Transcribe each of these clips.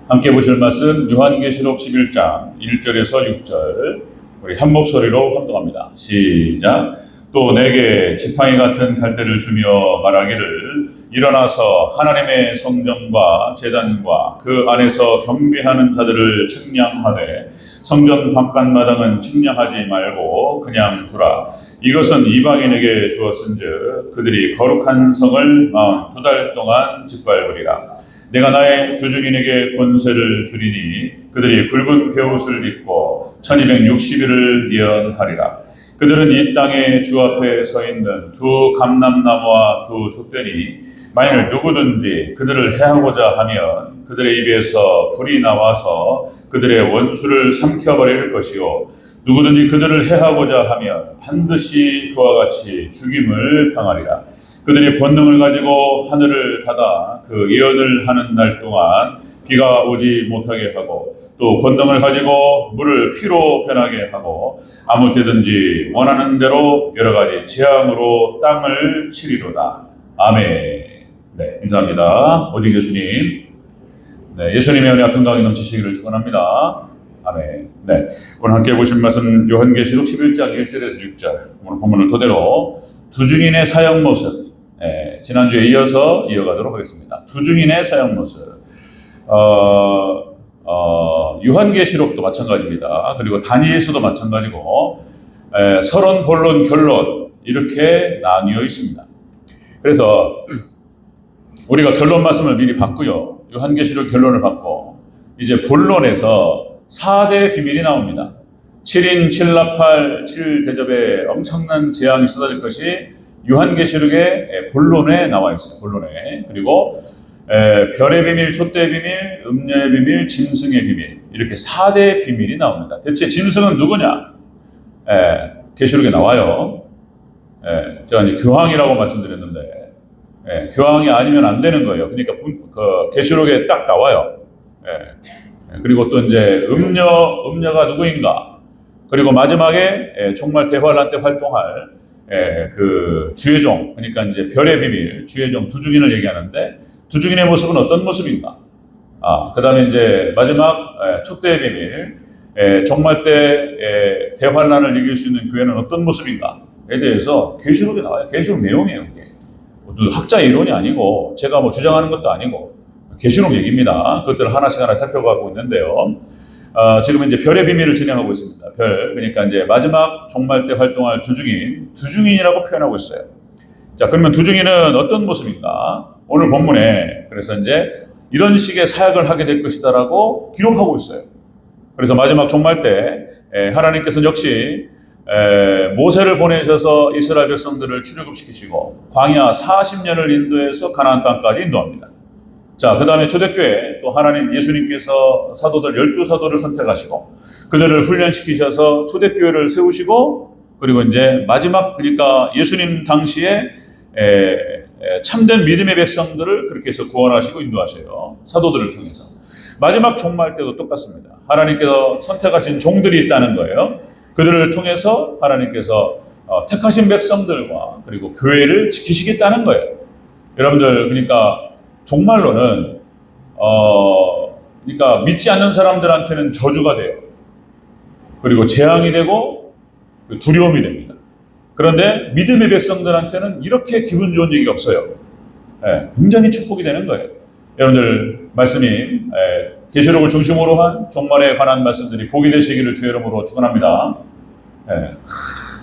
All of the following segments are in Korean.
함께 보실 말씀 요한계시록 11장 1절에서 6절 우리 한 목소리로 합독합니다. 시작. 또 내게 지팡이 같은 갈대를 주며 말하기를 일어나서 하나님의 성전과 제단과 그 안에서 경배하는 자들을 측량하되 성전 바깥마당은 측량하지 말고 그냥 두라. 이것은 이방인에게 주었은즉 그들이 거룩한 성을 42달 동안 짓밟으리라. 내가 나의 두 증인에게 권세를 주리니 그들이 굵은 베옷을 입고 1260일을 예언하리라. 그들은 이 땅의 주 앞에 서 있는 두 감람나무와 두 족대니 만일 누구든지 그들을 해하고자 하면 그들의 입에서 불이 나와서 그들의 원수를 삼켜버릴 것이요 누구든지 그들을 해하고자 하면 반드시 그와 같이 죽임을 당하리라. 그들이 권능을 가지고 하늘을 닫아 그 예언을 하는 날 동안 비가 오지 못하게 하고 또 권능을 가지고 물을 피로 변하게 하고 아무 때든지 원하는 대로 여러 가지 재앙으로 땅을 치리로다. 아멘. 네, 인사합니다. 오직 예수님. 네, 예수님의 은혜와 평강이 넘치시기를 축원합니다. 아멘. 네, 오늘 함께 보신 말씀 요한계시록 11장 1절에서 6절. 오늘 본문을 토대로 두 증인의 사역 모습. 지난주에 이어가도록 하겠습니다. 두 증인의 사역 모습. 요한계시록도 마찬가지입니다. 그리고 다니엘서도 마찬가지고 서론, 본론, 결론 이렇게 나뉘어 있습니다. 그래서 우리가 결론 말씀을 미리 받고요. 요한계시록 결론을 받고 이제 본론에서 4대 비밀이 나옵니다. 7인 7나팔 7대접에 엄청난 재앙이 쏟아질 것이 요한계시록의 본론에 나와 있어요. 본론에. 그리고 별의 비밀, 촛대의 비밀, 음녀의 비밀, 짐승의 비밀 이렇게 4대 비밀이 나옵니다. 대체 짐승은 누구냐? 계시록에 나와요. 제가 이제 교황이라고 말씀드렸는데 교황이 아니면 안 되는 거예요. 그러니까 그 계시록에 딱 나와요. 그리고 또 이제 음녀가 누구인가? 그리고 마지막에 정말 대환란 때 활동할 그 주의 종, 그러니까 이제 별의 비밀, 주의 종 두 증인을 얘기하는데 두 증인의 모습은 어떤 모습인가? 그 다음에 이제 마지막 촛대의 비밀, 종말 때 대환란을 이길 수 있는 교회는 어떤 모습인가에 대해서 계시록에 나와요. 계시록 내용이에요. 이게 학자 이론이 아니고 제가 뭐 주장하는 것도 아니고 계시록 얘기입니다. 그것들을 하나씩 살펴가고 있는데요. 지금 이제 별의 비밀을 진행하고 있습니다. 별, 그러니까 이제 마지막 종말 때 활동할 두 증인이라고 표현하고 있어요. 자, 그러면 두 증인은 어떤 모습인가? 오늘 본문에 그래서 이제 이런 식의 사역을 하게 될 것이다라고 기록하고 있어요. 그래서 마지막 종말 때 하나님께서는 역시 모세를 보내셔서 이스라엘 백성들을 출애굽시키시고 광야 40년을 인도해서 가나안 땅까지 인도합니다. 자, 그 다음에 초대교회 또 하나님 예수님께서 사도들 12사도를 선택하시고 그들을 훈련시키셔서 초대교회를 세우시고 그리고 이제 마지막 그러니까 예수님 당시에 참된 믿음의 백성들을 그렇게 해서 구원하시고 인도하셔요. 사도들을 통해서. 마지막 종말 때도 똑같습니다. 하나님께서 선택하신 종들이 있다는 거예요. 그들을 통해서 하나님께서 택하신 백성들과 그리고 교회를 지키시겠다는 거예요. 여러분들 그러니까 종말로는 그러니까 믿지 않는 사람들한테는 저주가 돼요. 그리고 재앙이 되고 두려움이 됩니다. 그런데 믿음의 백성들한테는 이렇게 기분 좋은 얘기가 없어요. 굉장히 축복이 되는 거예요. 여러분들 말씀이 계시록을 중심으로 한 종말에 관한 말씀들이 복이 되시기를 주의 이름으로 축원합니다.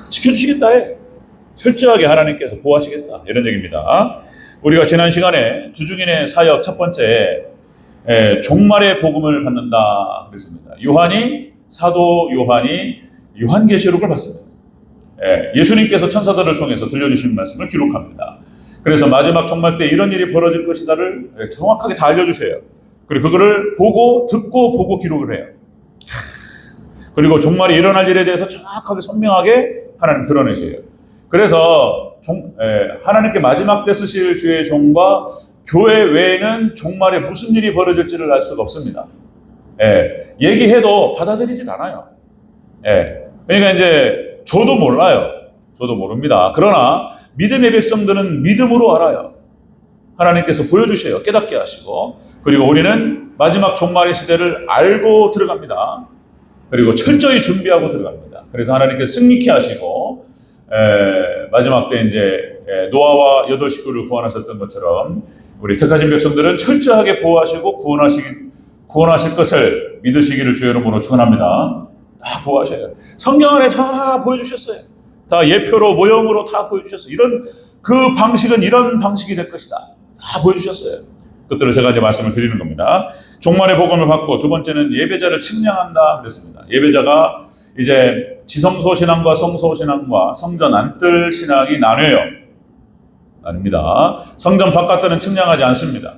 지켜주시겠다 해. 철저하게 하나님께서 보호하시겠다 이런 얘기입니다. 우리가 지난 시간에 두 증인의 사역 첫 번째 종말의 복음을 받는다 그랬습니다. 사도 요한이 요한계시록을 받습니다. 예수님께서 천사들을 통해서 들려주신 말씀을 기록합니다. 그래서 마지막 종말 때 이런 일이 벌어질 것이다를 정확하게 다 알려주세요. 그리고 그거를 듣고 보고 기록을 해요. 그리고 종말이 일어날 일에 대해서 정확하게 선명하게 하나님 드러내세요. 그래서 하나님께 마지막 때 쓰실 주의 종과 교회 외에는 종말에 무슨 일이 벌어질지를 알 수가 없습니다. 얘기해도 받아들이진 않아요. 그러니까 이제 저도 몰라요. 저도 모릅니다. 그러나 믿음의 백성들은 믿음으로 알아요. 하나님께서 보여주셔요. 깨닫게 하시고 그리고 우리는 마지막 종말의 시대를 알고 들어갑니다. 그리고 철저히 준비하고 들어갑니다. 그래서 하나님께서 승리케 하시고 마지막 때 이제 노아와 8식구를 구원하셨던 것처럼 우리 택하신 백성들은 철저하게 보호하시고 구원하실 것을 믿으시기를 주의 이름으로 축원합니다. 다 보호하셔요. 성경 안에 다 보여주셨어요. 다 예표로 모형으로 다 보여주셨어요. 그 방식은 이런 방식이 될 것이다. 다 보여주셨어요. 그것들을 제가 이제 말씀을 드리는 겁니다. 종말의 복음을 받고 두 번째는 예배자를 측량한다 그랬습니다. 예배자가 이제 지성소 신앙과 성소 신앙과 성전 안뜰 신앙이 나뉩니다. 성전 바깥들은 측량하지 않습니다.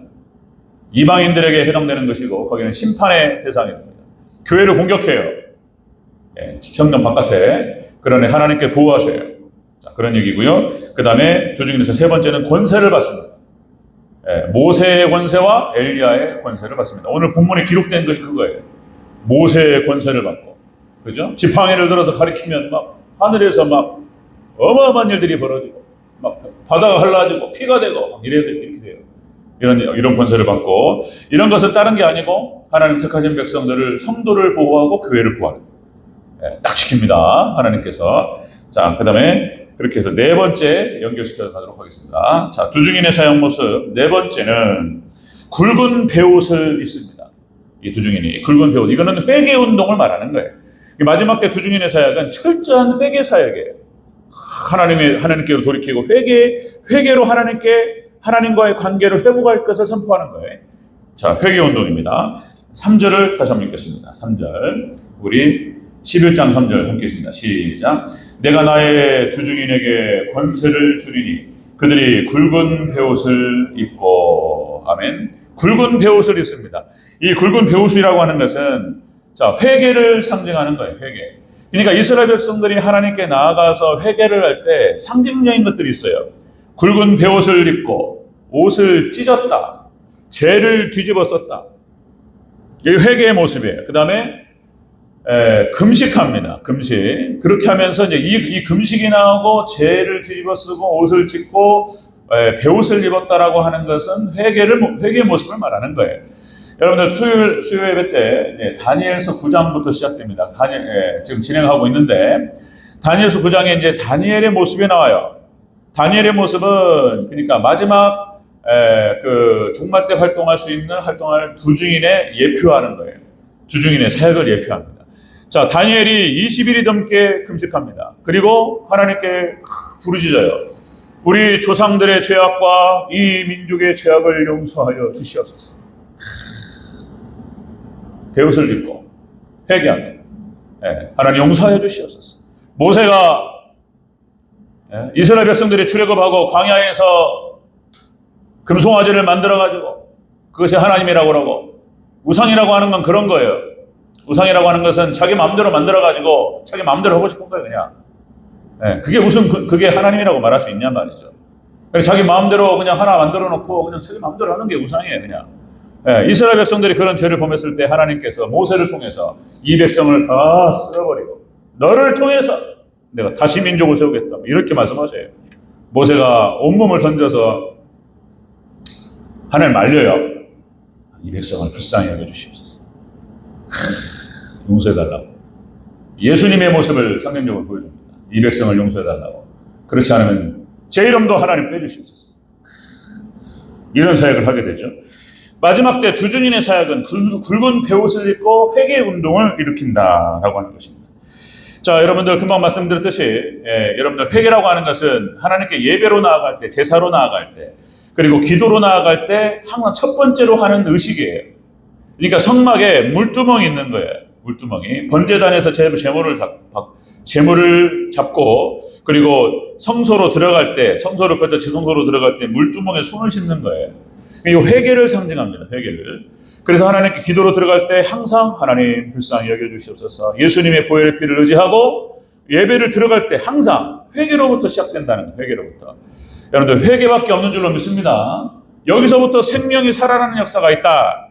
이방인들에게 해당되는 것이고 거기는 심판의 대상이 됩니다. 교회를 공격해요. 성전 바깥에. 그러니 하나님께 보호하셔요. 자, 그런 얘기고요. 그 다음에 두 중에서 세 번째는 권세를 받습니다. 모세의 권세와 엘리야의 권세를 받습니다. 오늘 본문에 기록된 것이 그거예요. 모세의 권세를 받고, 그죠? 지팡이를 들어서 가리키면 막 하늘에서 막 어마어마한 일들이 벌어지고, 막 바다가 흘러지고 피가 되고 막 이렇게 돼요. 이런 권세를 받고, 이런 것은 다른 게 아니고 하나님 택하신 백성들을 성도를 보호하고 교회를 보호하는 딱 지킵니다. 하나님께서. 자, 그 다음에 그렇게 해서 네 번째 연결시켜 가도록 하겠습니다. 자, 두 증인의 사역 모습. 네 번째는 굵은 베옷을 입습니다. 이 두 증인이 굵은 베옷. 이거는 회개 운동을 말하는 거예요. 마지막 때 두 증인의 사역은 철저한 회개 사역이에요. 하나님께로 돌이키고 회개로 하나님과의 관계를 회복할 것을 선포하는 거예요. 자, 회개 운동입니다. 3절을 다시 한번 읽겠습니다. 3절. 우리 11장 3절 함께 있습니다. 시작. 내가 나의 두 증인에게 권세를 주리니 그들이 굵은 베옷을 입고, 아멘. 굵은 베옷을 입습니다. 이 굵은 베옷이라고 하는 것은 자, 회개를 상징하는 거예요. 회개. 그러니까 이스라엘 백성들이 하나님께 나아가서 회개를 할 때 상징적인 것들이 있어요. 굵은 베옷을 입고 옷을 찢었다. 죄를 뒤집어 썼다. 이게 회개의 모습이에요. 그 다음에 금식합니다. 금식. 그렇게 하면서 이제 이 금식이 나오고 죄를 뒤집어 쓰고 옷을 찢고 베옷을 입었다라고 하는 것은 회개의 모습을 말하는 거예요. 여러분들 수요 예배 때 다니엘서 9장부터 시작됩니다. 지금 진행하고 있는데 다니엘서 9장에 이제 다니엘의 모습이 나와요. 다니엘의 모습은 그러니까 마지막 그 종말 때 활동할 두 증인에 예표하는 거예요. 두 증인의 사역을 예표합니다. 자, 다니엘이 20일이 넘게 금식합니다. 그리고 하나님께 부르짖어요. 우리 조상들의 죄악과 이 민족의 죄악을 용서하여 주시옵소서. 베옷을 입고 회개합니다. 하나님 용서하여 주시옵소서. 모세가 이스라엘 백성들이 출애굽하고 광야에서 금송아지를 만들어가지고 그것이 하나님이라고 그러고, 우상이라고 하는 건 그런 거예요. 우상이라고 하는 것은 자기 마음대로 만들어가지고 자기 마음대로 하고 싶은 거예요, 그냥. 그게 무슨 그게 하나님이라고 말할 수 있냔 말이죠. 자기 마음대로 그냥 하나 만들어 놓고 그냥 자기 마음대로 하는 게 우상이에요, 그냥. 이스라엘 백성들이 그런 죄를 범했을 때 하나님께서 모세를 통해서 이 백성을 다 쓸어버리고 너를 통해서 내가 다시 민족을 세우겠다, 이렇게 말씀하세요. 모세가 온몸을 던져서 하나님 말려요. 이 백성을 불쌍히 여겨주시옵소서. 용서해달라고. 예수님의 모습을 상징적으로 보여줍니다. 이 백성을 용서해달라고. 그렇지 않으면 제 이름도 하나님 빼주시옵소서. 이런 사역을 하게 되죠. 마지막 때 두 증인의 사역은 굵은 베옷을 입고 회개 운동을 일으킨다라고 하는 것입니다. 자, 여러분들 금방 말씀드렸듯이 여러분들 회개라고 하는 것은 하나님께 예배로 나아갈 때, 제사로 나아갈 때, 그리고 기도로 나아갈 때 항상 첫 번째로 하는 의식이에요. 그러니까 성막에 물두멍이 있는 거예요. 물두멍이. 번제단에서 제물을 잡고, 그리고 성소로 들어갈 때, 성소를 거쳐 지성소로 들어갈 때 물두멍에 손을 씻는 거예요. 이 회개를 상징합니다. 회개를. 그래서 하나님께 기도로 들어갈 때 항상 하나님 불쌍히 여겨주시옵소서. 예수님의 보혈의 피를 의지하고 예배를 들어갈 때 항상 회개로부터 시작된다는 거예요. 회개로부터. 여러분들 회개밖에 없는 줄로 믿습니다. 여기서부터 생명이 살아나는 역사가 있다.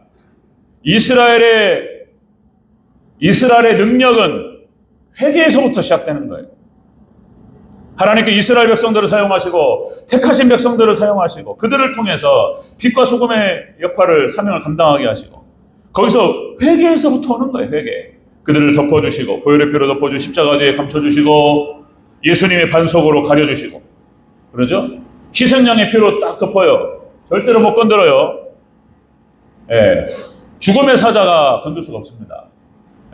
이스라엘의 능력은 회개에서부터 시작되는 거예요. 하나님께 이스라엘 백성들을 사용하시고 택하신 백성들을 사용하시고 그들을 통해서 빛과 소금의 역할을 사명을 감당하게 하시고 거기서 회개에서부터 오는 거예요. 회개. 그들을 덮어주시고 보혈의 피로 덮어주시고 십자가 뒤에 감춰주시고 예수님의 반석으로 가려주시고 그러죠? 희생양의 피로 딱 덮어요. 절대로 못 건드려요. 예. 죽음의 사자가 건들 수가 없습니다.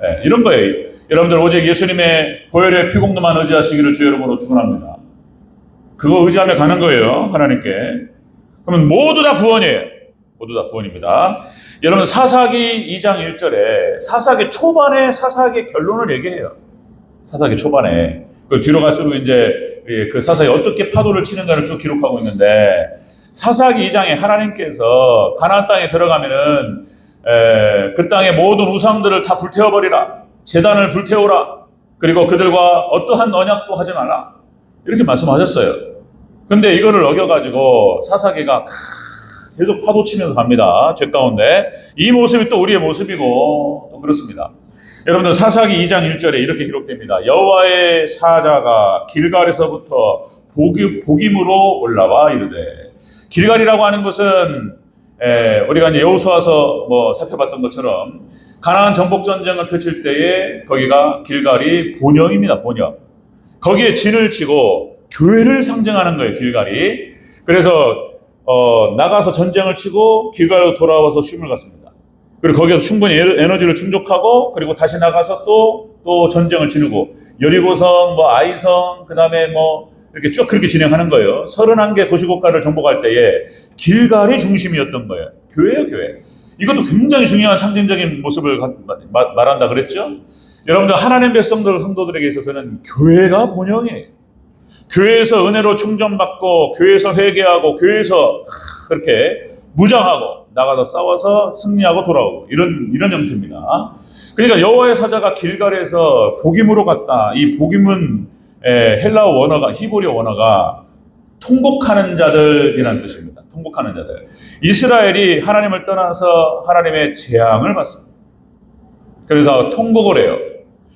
예. 이런 거예요. 여러분들 오직 예수님의 보혈의 피공로만 의지하시기를 주 여러분으로 축원합니다. 그거 의지하며 가는 거예요. 하나님께. 그러면 모두 다 구원이에요. 모두 다 구원입니다. 여러분 사사기 2장 1절에 사사기 초반에 사사기 결론을 얘기해요. 사사기 초반에. 그 뒤로 갈수록 이제 그 사사기 어떻게 파도를 치는가를 쭉 기록하고 있는데 사사기 2장에 하나님께서 가나안 땅에 들어가면은 그 땅의 모든 우상들을 다 불태워버리라. 제단을 불태우라. 그리고 그들과 어떠한 언약도 하지 말라. 이렇게 말씀하셨어요. 근데 이거를 어겨가지고 사사기가 계속 파도치면서 갑니다. 죄 가운데. 이 모습이 또 우리의 모습이고 또 그렇습니다. 여러분들 사사기 2장 1절에 이렇게 기록됩니다. 여호와의 사자가 길갈에서부터 복임으로 올라와 이르되. 길갈이라고 하는 것은 우리가 이제 여호수아서 뭐 살펴봤던 것처럼 가나안 정복 전쟁을 펼칠 때에 거기가 길갈이 본영입니다. 본영. 거기에 진을 치고 교회를 상징하는 거예요. 길갈이. 그래서 나가서 전쟁을 치고 길갈로 돌아와서 쉼을 갔습니다. 그리고 거기에서 충분히 에너지를 충족하고 그리고 다시 나가서 또 전쟁을 치르고 여리고성, 뭐 아이성, 그 다음에 뭐 이렇게 쭉 그렇게 진행하는 거예요. 31개 도시국가를 정복할 때에 길갈이 중심이었던 거예요. 교회예요, 교회. 이것도 굉장히 중요한 상징적인 모습을 말한다 그랬죠? 여러분들 하나님 백성들, 성도들에게 있어서는 교회가 본영이에요. 교회에서 은혜로 충전받고 교회에서 회개하고 교회에서 그렇게 무장하고 나가서 싸워서 승리하고 돌아오고 이런 형태입니다. 그러니까 여호와의 사자가 길갈에서 복임으로 갔다. 이 복임은 헬라어 원어가 히브리어 원어가 통곡하는 자들이라는 뜻입니다. 통곡하는 자들. 이스라엘이 하나님을 떠나서 하나님의 재앙을 받습니다. 그래서 통곡을 해요.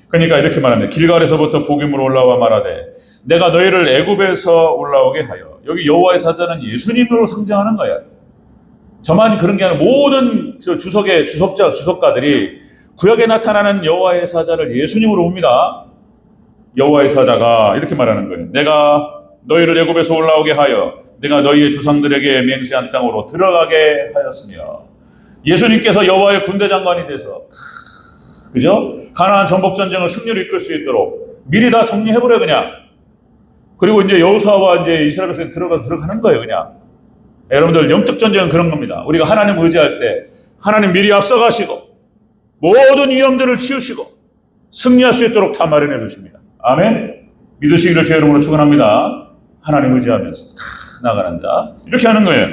그러니까 이렇게 말합니다. 길갈에서부터 복임으로 올라와 말하되 내가 너희를 애굽에서 올라오게 하여. 여기 여호와의 사자는 예수님으로 상징하는 거예요. 저만 그런 게 아니라 모든 주석가들이 구약에 나타나는 여호와의 사자를 예수님으로 봅니다. 여호와의 사자가 이렇게 말하는 거예요. 내가 너희를 애굽에서 올라오게 하여 내가 너희의 조상들에게 맹세한 땅으로 들어가게 하였으며 예수님께서 여호와의 군대 장관이 돼서 그죠? 가나안 정복 전쟁을 승리로 이끌 수 있도록 미리 다 정리해버려 그냥. 그리고 이제 여호수아와 이제 이스라엘 백성이 들어가는 거예요 그냥. 여러분들 영적 전쟁은 그런 겁니다. 우리가 하나님 의지할 때 하나님 미리 앞서가시고 모든 위험들을 치우시고 승리할 수 있도록 다 마련해 두십니다. 아멘. 믿으시기를 주의 이름으로 축원합니다. 하나님 의지하면서 나가는 자 이렇게 하는 거예요.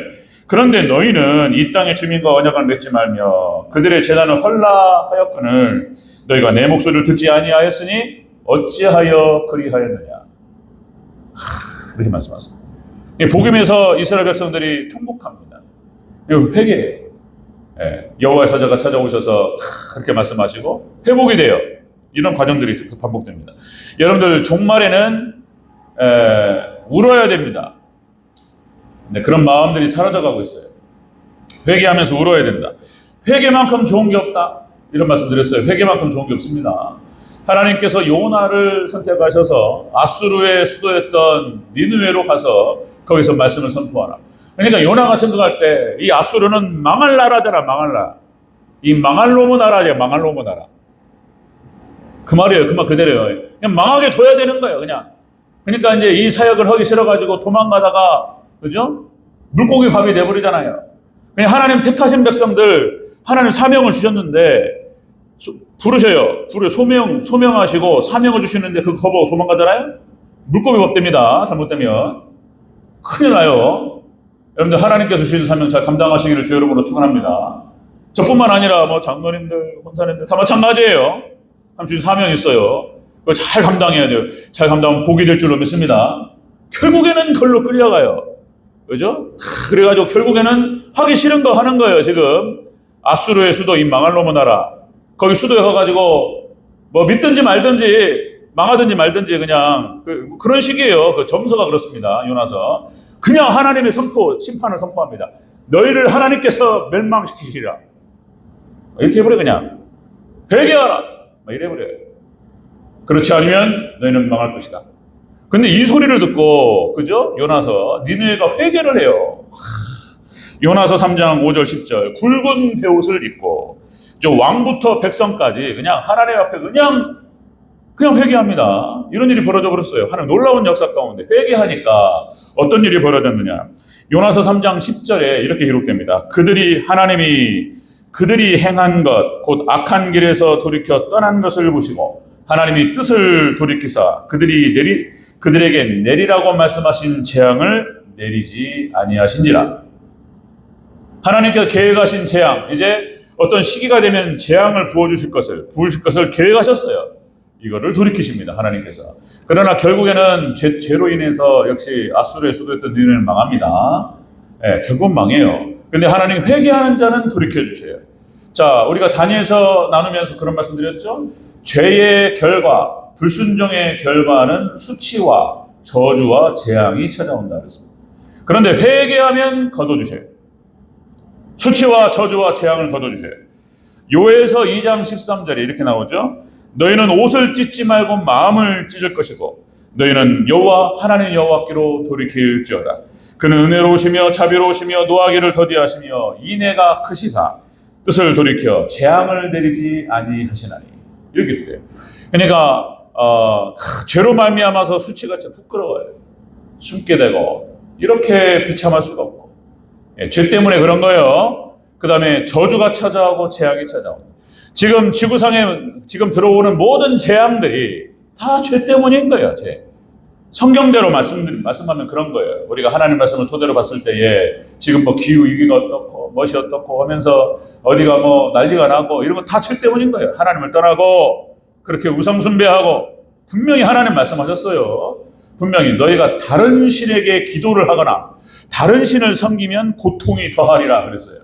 그런데 너희는 이 땅의 주민과 언약을 맺지 말며 그들의 제단을 헐라하였거늘 너희가 내 목소리를 듣지 아니하였으니 어찌하여 그리하였느냐. 그렇게 말씀하셨습니다. 복음에서 이스라엘 백성들이 통곡합니다. 회개해요. 여호와의 사자가 찾아오셔서 그렇게 말씀하시고 회복이 돼요. 이런 과정들이 반복됩니다. 여러분들 종말에는 울어야 됩니다. 네, 그런 마음들이 사라져가고 있어요. 회개하면서 울어야 된다. 회개만큼 좋은 게 없다. 이런 말씀 드렸어요. 회개만큼 좋은 게 없습니다. 하나님께서 요나를 선택하셔서 아수르의 수도였던 니느웨로 가서 거기서 말씀을 선포하라. 그러니까 요나가 생각할 때 이 아수르는 망할 나라더라. 망할 나라. 이 망할 놈의 나라예요. 망할 놈의 나라. 그 말이에요. 그 말 그대로예요. 그냥 망하게 둬야 되는 거예요. 그냥. 그러니까 이제 이 사역을 하기 싫어가지고 도망가다가 그죠? 물고기 밥이 돼버리잖아요. 그냥 하나님 택하신 백성들 하나님 사명을 주셨는데 부르셔요. 소명하시고 사명을 주시는데 그거 거부하고 도망가잖아요. 물고기 밥 됩니다. 잘못되면 큰일 나요. 여러분들 하나님께서 주신 사명 잘 감당하시기를 주 여러분으로 축원합니다. 저뿐만 아니라 뭐 장로님들, 권사님들 다 마찬가지예요. 주신 사명이 있어요. 그걸 잘 감당해야 돼요. 잘 감당하면 복이 될 줄로 믿습니다. 결국에는 걸로 끌려가요. 그죠? 그래가지고 결국에는 하기 싫은 거 하는 거예요. 지금 아수르의 수도 이 망할 놈의 나라 거기 수도에 가가지고 뭐 믿든지 말든지 망하든지 말든지 그냥 그런 식이에요. 그 점서가 그렇습니다. 요나서. 그냥 하나님의 심판을 선포합니다. 너희를 하나님께서 멸망시키시리라. 이렇게 해버려 그냥. 회개하라. 이래 버려요. 그렇지 않으면 너희는 망할 것이다. 근데 이 소리를 듣고 그죠? 요나서 니느웨가 회개를 해요. 요나서 3장 5절 10절 굵은 베옷을 입고 왕부터 백성까지 그냥 하나님 앞에 그냥 회개합니다. 이런 일이 벌어져 버렸어요. 하나님 놀라운 역사 가운데 회개하니까 어떤 일이 벌어졌느냐. 요나서 3장 10절에 이렇게 기록됩니다. 그들이 행한 것 곧 악한 길에서 돌이켜 떠난 것을 보시고 하나님이 뜻을 돌이키사 그들에게 내리라고 말씀하신 재앙을 내리지 아니하신지라. 하나님께서 계획하신 재앙, 이제 어떤 시기가 되면 재앙을 부으실 것을 계획하셨어요. 이거를 돌이키십니다. 하나님께서. 그러나 결국에는 죄로 인해서 역시 아수르의 수도였던 니느웨는 망합니다. 결국은 망해요. 근데 하나님 회개하는 자는 돌이켜 주셔요. 자, 우리가 다니엘서 나누면서 그런 말씀 드렸죠? 죄의 결과, 불순종의 결과는 수치와 저주와 재앙이 찾아온다 그랬습니다. 그런데 회개하면 거둬주셔요. 수치와 저주와 재앙을 거둬주셔요. 요에서 2장 13절에 이렇게 나오죠. 너희는 옷을 찢지 말고 마음을 찢을 것이고 너희는 하나님 여호와께로 돌이킬지어다. 그는 은혜로우시며 자비로우시며 노하기를 더디하시며 인애가 크시사 뜻을 돌이켜 재앙을 내리지 아니하시나니. 이렇게 돼요. 그러니까 죄로 말미암아서 수치가 참 부끄러워요. 숨게 되고 이렇게 비참할 수가 없고 죄 때문에 그런 거예요. 그 다음에 저주가 찾아오고 재앙이 찾아오고 지금 지구상에 지금 들어오는 모든 재앙들이 다 죄 때문인 거예요. 죄. 성경대로 말씀하면 그런 거예요. 우리가 하나님 말씀을 토대로 봤을 때에 지금 뭐 기후위기가 어떻고 멋이 어떻고 하면서 어디가 뭐 난리가 나고 이런 건 다 죄 때문인 거예요. 하나님을 떠나고 그렇게 우상숭배하고 분명히 하나님 말씀하셨어요. 분명히 너희가 다른 신에게 기도를 하거나 다른 신을 섬기면 고통이 더하리라 그랬어요.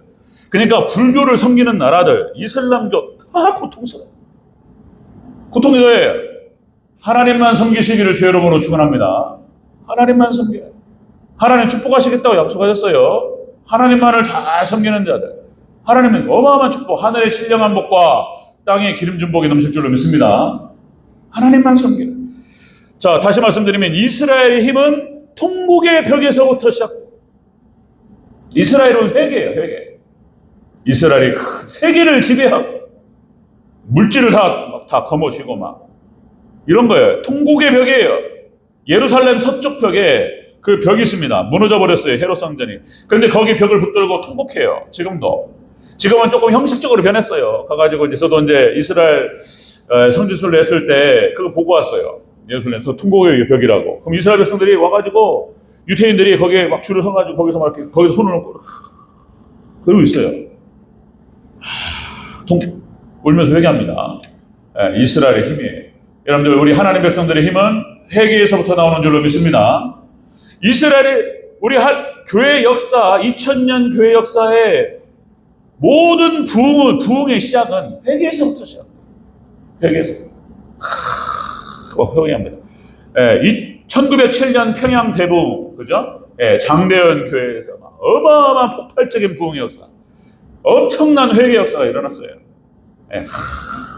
그러니까 불교를 섬기는 나라들, 이슬람교 다 고통스러워요. 고통이 더해요. 하나님만 섬기시기를 주 여러분으로 축원합니다. 하나님만 섬겨요. 하나님 축복하시겠다고 약속하셨어요. 하나님만을 잘 섬기는 자들. 하나님은 어마어마한 축복, 하늘의 신령한 복과 땅의 기름진 복이 넘칠 줄로 믿습니다. 하나님만 섬겨요. 자, 다시 말씀드리면 이스라엘의 힘은 통곡의 벽에서부터 시작돼요. 이스라엘은 회개예요, 회개. 이스라엘이 세계를 지배하고 물질을 다 거머쥐고 막 이런 거예요. 통곡의 벽이에요. 예루살렘 서쪽 벽에 그 벽이 있습니다. 무너져 버렸어요. 헤롯 성전이. 그런데 거기 벽을 붙들고 통곡해요. 지금도. 지금은 조금 형식적으로 변했어요. 가가지고 이제 저도 이제 이스라엘 성지순례 했을 때 그거 보고 왔어요. 예루살렘에서 통곡의 벽이라고. 그럼 이스라엘 백성들이 와가지고 유태인들이 거기에 막 줄을 서가지고 거기서 막 이렇게 거기서 손을 놓고 그러고 있어요. 울면서 회개합니다. 이스라엘의 힘이에요. 여러분들 우리 하나님 백성들의 힘은 회개에서부터 나오는 줄로 믿습니다. 이스라엘의 우리 교회 역사 2000년 교회 역사의 모든 부흥의 시작은 회개에서부터 시작합니다. 회개에서. 회개합니다. 1907년 평양 대부흥, 그죠? 장대현 교회에서 어마어마한 폭발적인 부흥의 역사, 엄청난 회개 역사가 일어났어요.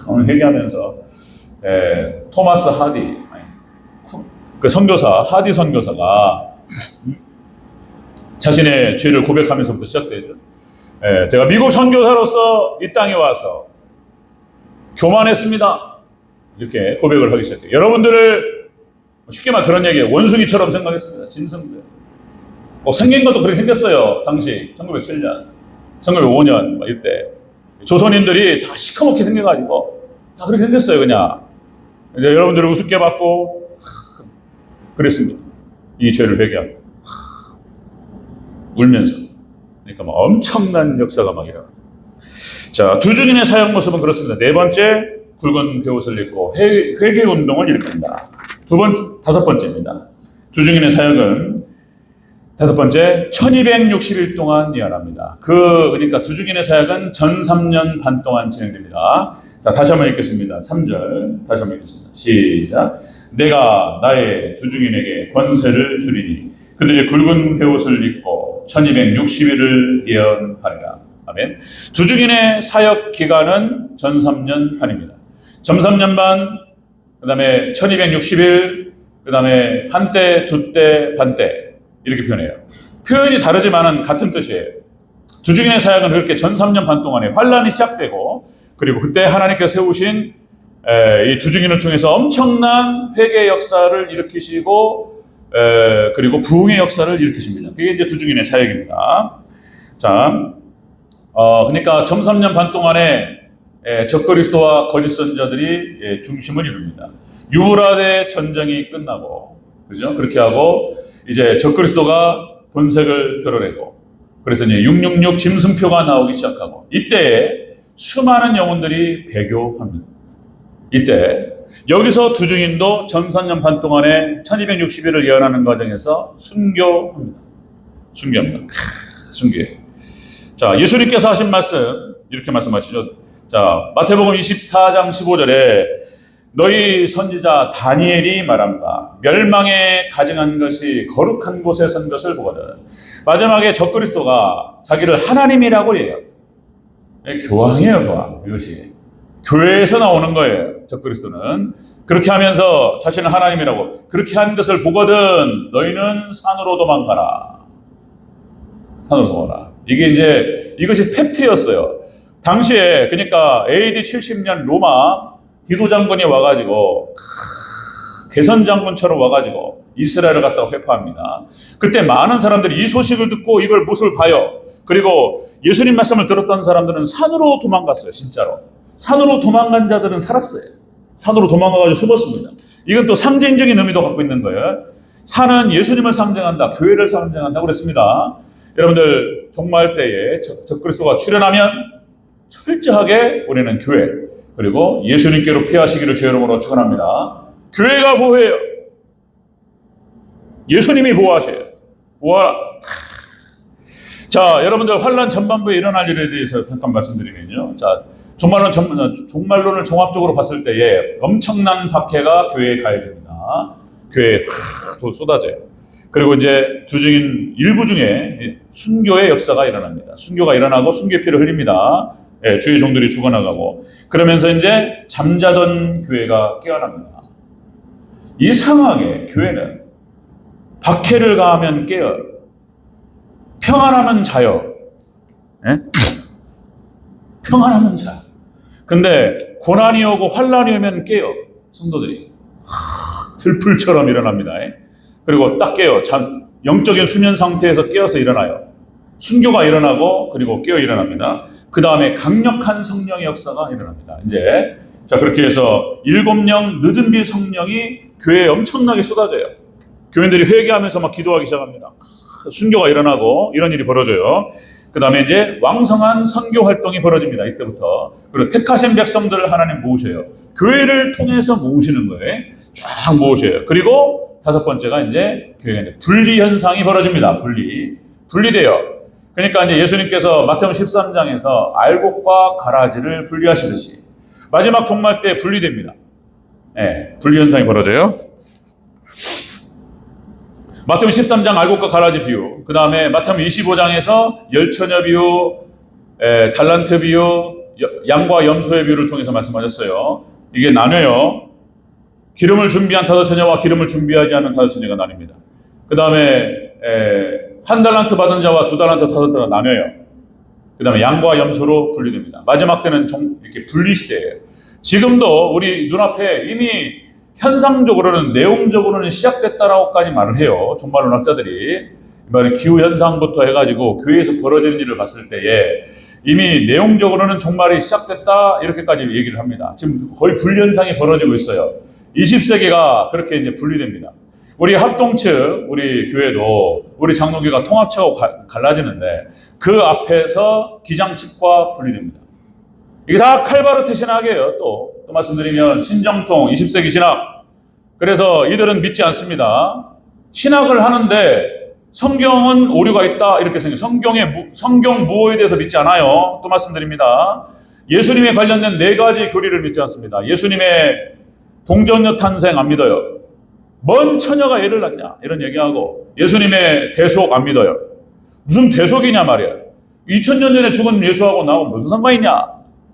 오늘 회개하면서 토마스 하디, 그 선교사, 하디 선교사가 자신의 죄를 고백하면서부터 시작되죠. 제가 미국 선교사로서 이 땅에 와서 교만했습니다. 이렇게 고백을 하기 시작해요. 여러분들을 쉽게 말 그런 얘기예요. 원숭이처럼 생각했습니다. 짐승들. 생긴 것도 그렇게 생겼어요. 당시 1907년, 1905년 막 이때 조선인들이 다 시커멓게 생겨가지고 다 그렇게 생겼어요. 그냥 이제 여러분들을 우습게 받고 그랬습니다. 이 죄를 회개하고 울면서. 그러니까 막 엄청난 역사가 막 일어나. 자, 두 증인의 사역 모습은 그렇습니다. 네 번째, 굵은 베옷을 입고 회개 운동을 일으킵니다. 다섯 번째입니다. 두 증인의 사역은 다섯 번째, 1260일 동안 예언합니다. 그러니까 두 증인의 사역은 전 3년 반 동안 진행됩니다. 자, 다시 한번 읽겠습니다. 3절 다시 한번 읽겠습니다. 시작. 내가 나의 두중인에게 권세를 주리니 그들이 굵은 베옷을 입고 1260일을 예언하리라. 아멘. 두중인의 사역 기간은 전 3년 반입니다. 전 3년 반, 그 다음에 1260일, 그 다음에 한때, 두때, 반때 이렇게 표현해요. 표현이 다르지만은 같은 뜻이에요. 두중인의 사역은 그렇게 전 3년 반 동안에 환란이 시작되고, 그리고 그때 하나님께서 세우신 이 두중인을 통해서 엄청난 회개 역사를 일으키시고, 그리고 부흥의 역사를 일으키십니다. 그게 이제 두중인의 사역입니다. 자, 그러니까 전 3년 반 동안에 적그리스도와 거짓 선자들이 중심을 이룹니다. 유브라데 전쟁이 끝나고, 그죠? 그렇게 하고 이제 적그리스도가 본색을 드러내고, 그래서 이제 666 짐승표가 나오기 시작하고, 이때 수많은 영혼들이 배교합니다. 이때 여기서 두중인도 전 3년 반 동안에 1260일을 예언하는 과정에서 순교합니다. 순교합니다. 순교해요. 자, 예수님께서 하신 말씀 이렇게 말씀하시죠. 자, 마태복음 24장 15절에 너희 선지자 다니엘이 말한 바 멸망에 가증한 것이 거룩한 곳에 선 것을 보거든. 마지막에 적그리스도가 자기를 하나님이라고 해요. 교황이에요, 교황. 이것이 교회에서 나오는 거예요. 적그리스도는 그렇게 하면서 자신은 하나님이라고 그렇게 한 것을 보거든 너희는 산으로 도망가라. 산으로 도망가라. 이게 이제 이것이 팩트였어요. 당시에 그러니까 AD 70년 로마 디도 장군이 와가지고 개선 장군처럼 와가지고 이스라엘을 갖다가 회파합니다. 그때 많은 사람들이 이 소식을 듣고 이걸 못을 봐요. 그리고 예수님 말씀을 들었던 사람들은 산으로 도망갔어요. 진짜로 산으로 도망간 자들은 살았어요. 산으로 도망가가지고 숨었습니다. 이건 또 상징적인 의미도 갖고 있는 거예요. 산은 예수님을 상징한다, 교회를 상징한다 그랬습니다. 여러분들 종말 때에 적그리스도가 출현하면 철저하게 우리는 교회 그리고 예수님께로 피하시기를 주의 이름으로 축원합니다. 교회가 보호해요. 예수님이 보호하셔요. 보호하라. 자, 여러분들 환란 전반부에 일어날 일에 대해서 잠깐 말씀드리면요. 자, 종말론을 종합적으로 봤을 때에 엄청난 박해가 교회에 가해집니다. 교회에 쏟아져요. 그리고 이제 두중인 일부 중에 순교의 역사가 일어납니다. 순교가 일어나고 순교의 피를 흘립니다. 주의 종들이 죽어나가고 그러면서 이제 잠자던 교회가 깨어납니다. 이상하게 교회는 박해를 가하면 깨어요. 평안하면 자요. 평안하면 자. 근데 고난이 오고 환란이 오면 깨요. 성도들이 들풀처럼 일어납니다. 그리고 딱 깨요. 영적인 수면 상태에서 깨어서 일어나요. 순교가 일어나고 그리고 깨어 일어납니다. 그 다음에 강력한 성령의 역사가 일어납니다. 이제 자 그렇게 해서 7명 늦은 비 성령이 교회에 엄청나게 쏟아져요. 교인들이 회개하면서 막 기도하기 시작합니다. 순교가 일어나고 이런 일이 벌어져요. 그 다음에 이제 왕성한 선교 활동이 벌어집니다. 이때부터. 그리고 택하신 백성들을 하나님 모으셔요. 교회를 통해서 모으시는 거예요. 쫙 모으셔요. 그리고 5번째가 이제 교회가 이제 분리 현상이 벌어집니다. 분리돼요. 그러니까 이제 예수님께서 마태복음 13장에서 알곡과 가라지를 분리하시듯이 마지막 종말 때 분리됩니다. 분리 현상이 벌어져요. 마태복음 13장 알곡과 가라지 비유, 그 다음에 마태복음 25장에서 열처녀 비유, 달란트 비유, 양과 염소의 비유를 통해서 말씀하셨어요. 이게 나뉘어요. 기름을 준비한 5처녀와 기름을 준비하지 않은 5처녀가 나뉩니다. 그 다음에 1달란트 받은 자와 2달란트 받은 자가 나뉘어요. 그 다음에 양과 염소로 분리됩니다. 마지막 때는 이렇게 분리 시대예요. 지금도 우리 눈앞에 이미 현상적으로는 내용적으로는 시작됐다라고까지 말을 해요. 종말론 학자들이 이번에 기후 현상부터 해가지고 교회에서 벌어지는 일을 봤을 때에 이미 내용적으로는 종말이 시작됐다 이렇게까지 얘기를 합니다. 지금 거의 분리 현상이 벌어지고 있어요. 20세기가 그렇게 이제 분리됩니다. 우리 합동측, 우리 교회도 우리 장로교가 통합측하고 갈라지는데 그 앞에서 기장측과 분리됩니다. 이게 다 칼바르트 신학이에요. 또 말씀드리면 신정통 20세기 신학. 그래서 이들은 믿지 않습니다. 신학을 하는데 성경은 오류가 있다 이렇게 생각해요. 성경 무어에 대해서 믿지 않아요. 또 말씀드립니다. 예수님에 관련된 4가지 교리를 믿지 않습니다. 예수님의 동정녀 탄생 안 믿어요. 뭔 처녀가 애를 낳냐 이런 얘기하고, 예수님의 대속 안 믿어요. 무슨 대속이냐 말이야. 2000년 전에 죽은 예수하고 나하고 무슨 상관이 있냐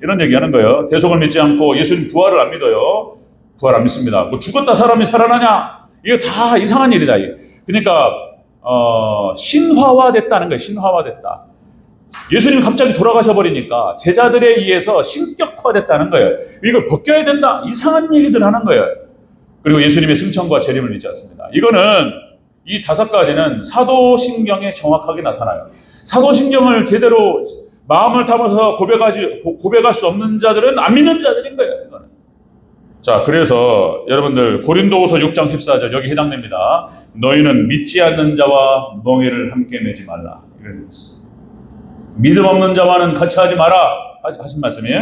이런 얘기하는 거예요. 대속을 믿지 않고 예수님 부활을 안 믿어요. 부활 안 믿습니다. 뭐 죽었다 사람이 살아나냐, 이거 다 이상한 일이다. 그러니까 신화화됐다는 거예요. 신화화됐다. 예수님 갑자기 돌아가셔 버리니까 제자들에 의해서 신격화됐다는 거예요. 이걸 벗겨야 된다, 이상한 얘기들 하는 거예요. 그리고 예수님의 승천과 재림을 믿지 않습니다. 이거는 이 5가지는 사도신경에 정확하게 나타나요. 사도신경을 제대로 마음을 담아서 고백할 수 없는 자들은 안 믿는 자들인 거예요. 이거는. 자, 그래서 여러분들 고린도후서 6장 14절 여기 해당됩니다. 너희는 믿지 않는 자와 멍에를 함께 매지 말라. 이런 것입니다. 믿음 없는 자와는 같이 하지 마라 하신 말씀이에요.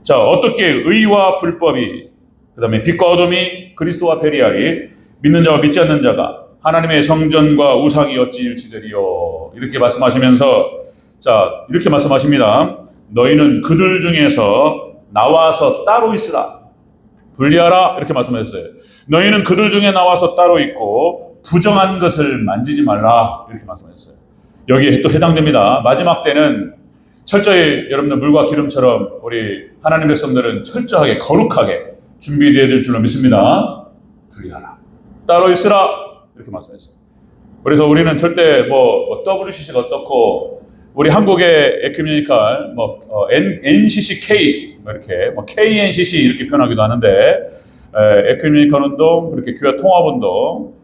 자, 어떻게 의와 불법이, 그 다음에 빛과 어둠이 그리스도와 베리알이 믿는 자와 믿지 않는 자가 하나님의 성전과 우상이 어찌 일치되리요, 이렇게 말씀하시면서, 자, 이렇게 말씀하십니다. 너희는 그들 중에서 나와서 따로 있으라, 분리하라, 이렇게 말씀하셨어요. 너희는 그들 중에 나와서 따로 있고 부정한 것을 만지지 말라, 이렇게 말씀하셨어요. 여기에 또 해당됩니다. 마지막 때는 철저히 여러분들 물과 기름처럼 우리 하나님 백성들은 철저하게 거룩하게 준비되어야 될 줄로 믿습니다. 분리하라, 따로 있으라, 이렇게 말씀했어요. 그래서 우리는 절대 WCC가 어떻고, 우리 한국의 에큐메니칼 NCCK 이렇게 KNCC 이렇게 표현하기도 하는데, 에큐메니칼 운동, 그렇게 교회 통합 운동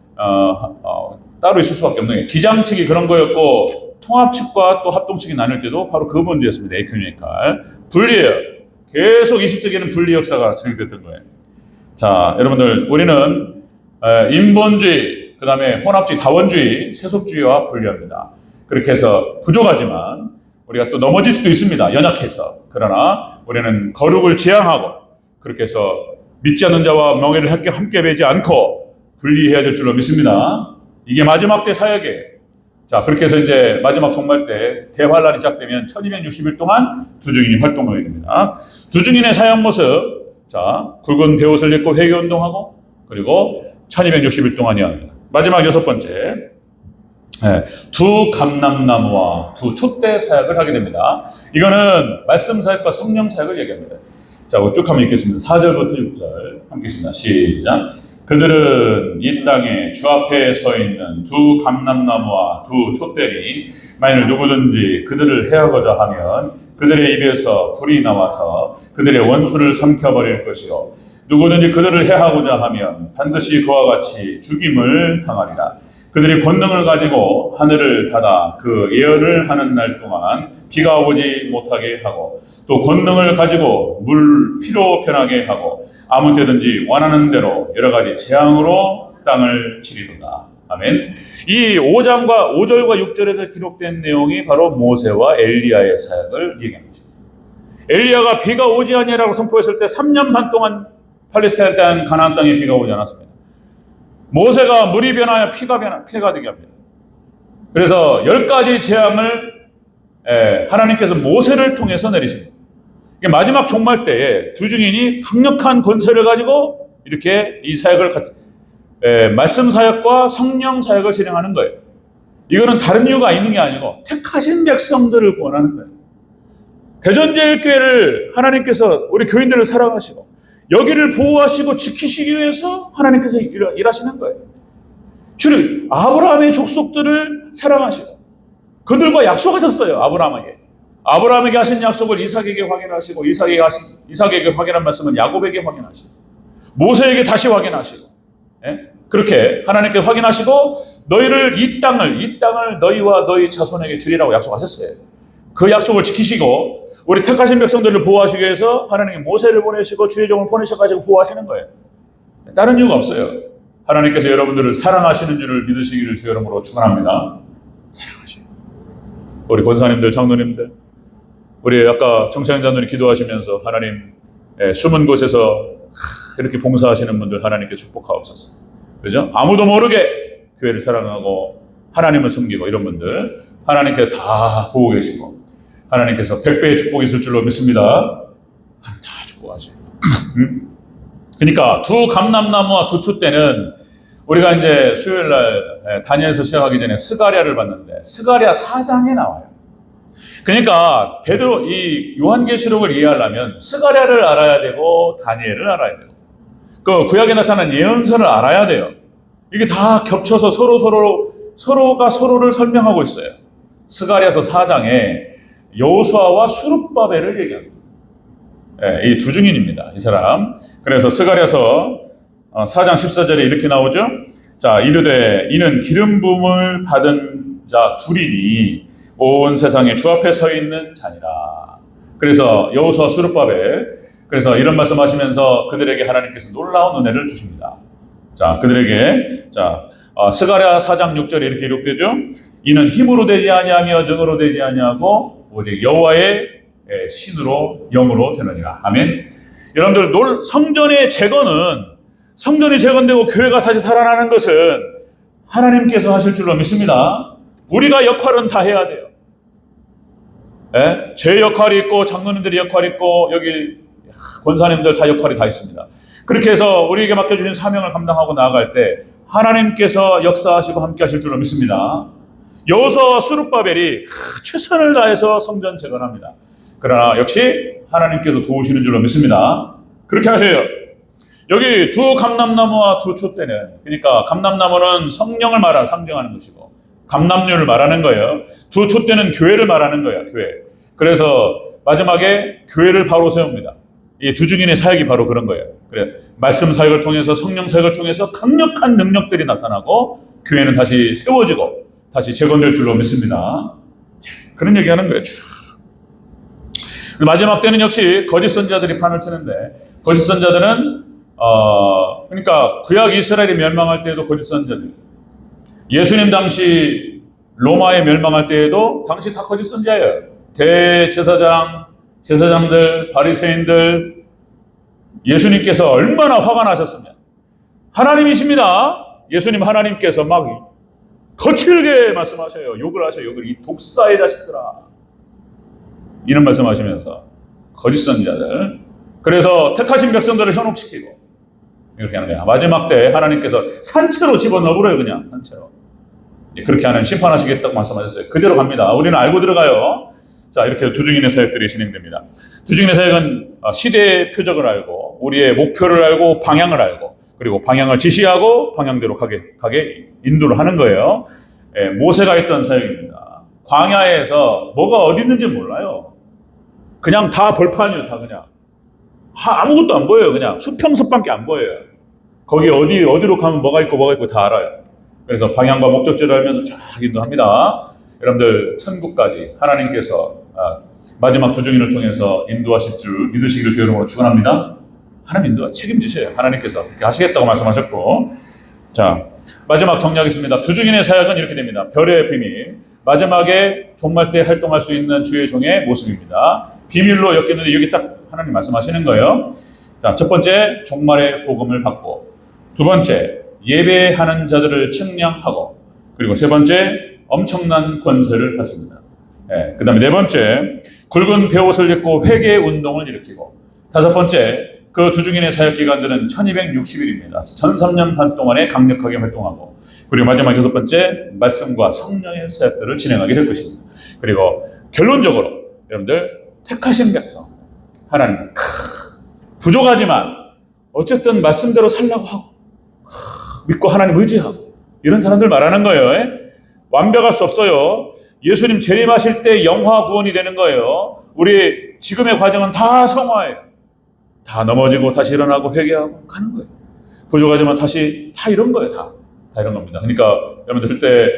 따로 있을 수밖에 없는 게, 기장 측이 그런 거였고 통합 측과 또 합동 측이 나눌 때도 바로 그 문제였습니다. 에큐메니칼 분리예요. 계속 20세기에는 분리 역사가 진행됐던 거예요. 자, 여러분들, 우리는 인본주의, 그 다음에 혼합주의, 다원주의, 세속주의와 분리합니다. 그렇게 해서 부족하지만 우리가 또 넘어질 수도 있습니다. 연약해서. 그러나 우리는 거룩을 지향하고, 그렇게 해서 믿지 않는 자와 멍에를 함께 매지 않고 분리해야 될 줄로 믿습니다. 이게 마지막 때 사역이에요. 자, 그렇게 해서 이제 마지막 종말 때 대환란이 시작되면 1260일 동안 두 증인이 활동을 하게 됩니다. 두 증인의 사역 모습, 자, 굵은 베옷을 입고 회개운동하고, 그리고 1260일 동안이야. 마지막 6번째, 두 감람나무와 두 촛대 사역을 하게 됩니다. 이거는 말씀 사역과 성령 사역을 얘기합니다. 자, 쭉 한번 읽겠습니다. 4절부터 6절 함께 읽습니다. 시작. 그들은 이 땅에 주 앞에 서 있는 두 감람나무와 두 촛대니, 만일 누구든지 그들을 해하고자 하면 그들의 입에서 불이 나와서 그들의 원수를 삼켜버릴 것이요, 누구든지 그들을 해하고자 하면 반드시 그와 같이 죽임을 당하리라. 그들이 권능을 가지고 하늘을 닫아 그 예언을 하는 날 동안 비가 오지 못하게 하고, 또 권능을 가지고 물 피로 변하게 하고, 아무 때든지 원하는 대로 여러 가지 재앙으로 땅을 치리로다. 아멘. 이 5장과 5절과 6절에서 기록된 내용이 바로 모세와 엘리야의 사역을 얘기하는 것입니다. 엘리야가 비가 오지 아니하라고 선포했을 때 3년 반 동안 팔레스타인 땅 가나안 땅에 비가 오지 않았습니다. 모세가 물이 변하여 피가 되게 합니다. 그래서 10가지 재앙을 하나님께서 모세를 통해서 내리십니다. 마지막 종말 때에 두 증인이 강력한 권세를 가지고 이렇게 이 사역을 말씀 사역과 성령 사역을 진행하는 거예요. 이거는 다른 이유가 있는 게 아니고 택하신 백성들을 구원하는 거예요. 대전제일교회를 하나님께서 우리 교인들을 사랑하시고 여기를 보호하시고 지키시기 위해서 하나님께서 일하시는 거예요. 주를 아브라함의 족속들을 사랑하시고 그들과 약속하셨어요. 아브라함에게 하신 약속을 이삭에게 확인하시고, 이삭에게 확인한 말씀은 야곱에게 확인하시고, 모세에게 다시 확인하시고, 그렇게 하나님께 확인하시고, 너희를 이 땅을 너희와 너희 자손에게 주리라고 약속하셨어요. 그 약속을 지키시고 우리 택하신 백성들을 보호하시기 위해서 하나님이 모세를 보내시고 주의 종을 보내셔가지고 보호하시는 거예요. 다른 이유가 없어요. 하나님께서 여러분들을 사랑하시는 줄을 믿으시기를 주 이름으로 축원합니다. 사랑하시고, 우리 권사님들, 장로님들, 우리 아까 정창자님이 기도하시면서 하나님 숨은 곳에서 이렇게 봉사하시는 분들 하나님께 축복하옵소서. 그죠? 아무도 모르게 교회를 사랑하고 하나님을 섬기고 이런 분들 하나님께 다 보고 계시고 하나님께서 100배의 축복이 있을 줄로 믿습니다. 그러니까 두 감람나무와 두 촛대는 우리가 이제 수요일 날 다니엘서 시작하기 전에 스가랴를 봤는데 스가랴 4장에 나와요. 그러니까 베드로 이 요한계시록을 이해하려면 스가랴를 알아야 되고 다니엘을 알아야 되고 그 구약에 나타난 예언서를 알아야 돼요. 이게 다 겹쳐서 서로가 서로를 설명하고 있어요. 스가랴서 4장에 여호수아와 수룹바벨을 얘기합니다. 이 두 증인입니다. 이 사람. 그래서 스가랴서 4장 14절에 이렇게 나오죠. 자, 이르되 이는 기름 부음을 받은 자 둘이니 온 세상에 주 앞에 서 있는 자니라. 그래서 여호수아 수룹바벨 그래서 이런 말씀하시면서 그들에게 하나님께서 놀라운 은혜를 주십니다. 자, 그들에게 스가랴 4장 6절에 이렇게 기록되죠. 이는 힘으로 되지 아니하며 능으로 되지 아니하고 오직 여호와의 신으로 영으로 되느니라. 아멘. 여러분들 성전이 재건되고 교회가 다시 살아나는 것은 하나님께서 하실 줄로 믿습니다. 우리가 역할은 다 해야 돼요. 제 역할이 있고 장로님들의 역할이 있고 여기 권사님들 다 역할이 다 있습니다. 그렇게 해서 우리에게 맡겨주신 사명을 감당하고 나아갈 때 하나님께서 역사하시고 함께 하실 줄로 믿습니다. 여호수아와 수룹바벨이 최선을 다해서 성전 재건합니다. 그러나 역시 하나님께서 도우시는 줄로 믿습니다. 그렇게 하세요. 여기 두 감람나무와 두 촛대는 그러니까 감람나무는 성령을 상징하는 것이고 감람류를 말하는 거예요. 두 촛대는 교회를 말하는 거예요. 교회. 그래서 마지막에 교회를 바로 세웁니다. 이 두 증인의 사역이 바로 그런 거예요. 그래 말씀 사역을 통해서 성령 사역을 통해서 강력한 능력들이 나타나고 교회는 다시 세워지고 다시 재건될 줄로 믿습니다. 그런 얘기하는 거예요. 마지막 때는 역시 거짓 선지자들이 판을 치는데 거짓 선지자들은 그러니까 구약 이스라엘이 멸망할 때에도 거짓 선지자들 예수님 당시 로마에 멸망할 때에도 당시 다 거짓 선지자예요. 제사장들, 바리새인들 예수님께서 얼마나 화가 나셨으면 하나님이십니다. 예수님 하나님께서 막 거칠게 말씀하셔요. 욕을 하셔요. 이 독사의 자식들아. 이런 말씀하시면서 거짓 선지자들. 그래서 택하신 백성들을 현혹시키고 이렇게 하는 거야. 마지막 때 하나님께서 산채로 집어넣어버려요. 그냥 산채로. 그렇게 하는 심판하시겠다고 말씀하셨어요. 그대로 갑니다. 우리는 알고 들어가요. 자, 이렇게 두 증인의 사역들이 진행됩니다. 두 증인의 사역은 시대의 표적을 알고 우리의 목표를 알고 방향을 알고 그리고 방향을 지시하고 방향대로 가게 인도를 하는 거예요. 모세가 했던 사역입니다. 광야에서 뭐가 어디 있는지 몰라요. 그냥 다 벌판이에요. 다 그냥. 아무것도 안 보여요. 그냥 수평선밖에 안 보여요. 거기 어디로 가면 뭐가 있고 다 알아요. 그래서 방향과 목적지를 알면서 쫙 인도합니다. 여러분들 천국까지 하나님께서 마지막 두 증인을 통해서 인도하실 줄 믿으시기를 주의 이름으로 축원합니다. 하나님 인도가 책임지셔요. 하나님께서 그렇게 하시겠다고 말씀하셨고 자 마지막 정리하겠습니다. 두 증인의 사역은 이렇게 됩니다. 별의 비밀 마지막에 종말 때 활동할 수 있는 주의 종의 모습입니다. 비밀로 엮였는데 여기 딱 하나님 말씀하시는 거예요. 자, 첫 번째 종말의 복음을 받고 두 번째 예배하는 자들을 측량하고 그리고 세 번째 엄청난 권세를 받습니다. 그 다음에 네 번째 굵은 베옷을 입고 회개 운동을 일으키고 다섯 번째 그 두 증인의 사역 기간들은 1260일입니다. 13년 반 동안에 강력하게 활동하고 그리고 마지막 여섯 번째 말씀과 성령의 사역들을 진행하게 될 것입니다. 그리고 결론적으로 여러분들 택하신 백성 하나님 부족하지만 어쨌든 말씀대로 살라고 하고 믿고 하나님 의지하고 이런 사람들 말하는 거예요. 완벽할 수 없어요. 예수님 재림하실 때 영화 구원이 되는 거예요. 우리 지금의 과정은 다 성화예요. 다 넘어지고 다시 일어나고 회개하고 가는 거예요. 부족하지만 다시 다 이런 거예요. 다 이런 겁니다. 그러니까 여러분들 그때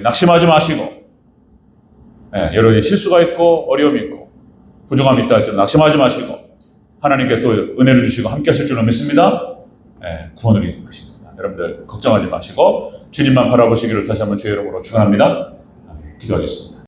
낙심하지 마시고 여러 가지 실수가 있고 어려움이 있고 부족함이 있다 할지라도 낙심하지 마시고 하나님께 또 은혜를 주시고 함께 하실 줄로 믿습니다. 구원을 이룰 것입니다. 여러분들 걱정하지 마시고 주님만 바라보시기를 다시 한번 주의 이름으로 축원합니다. 기도하겠습니다.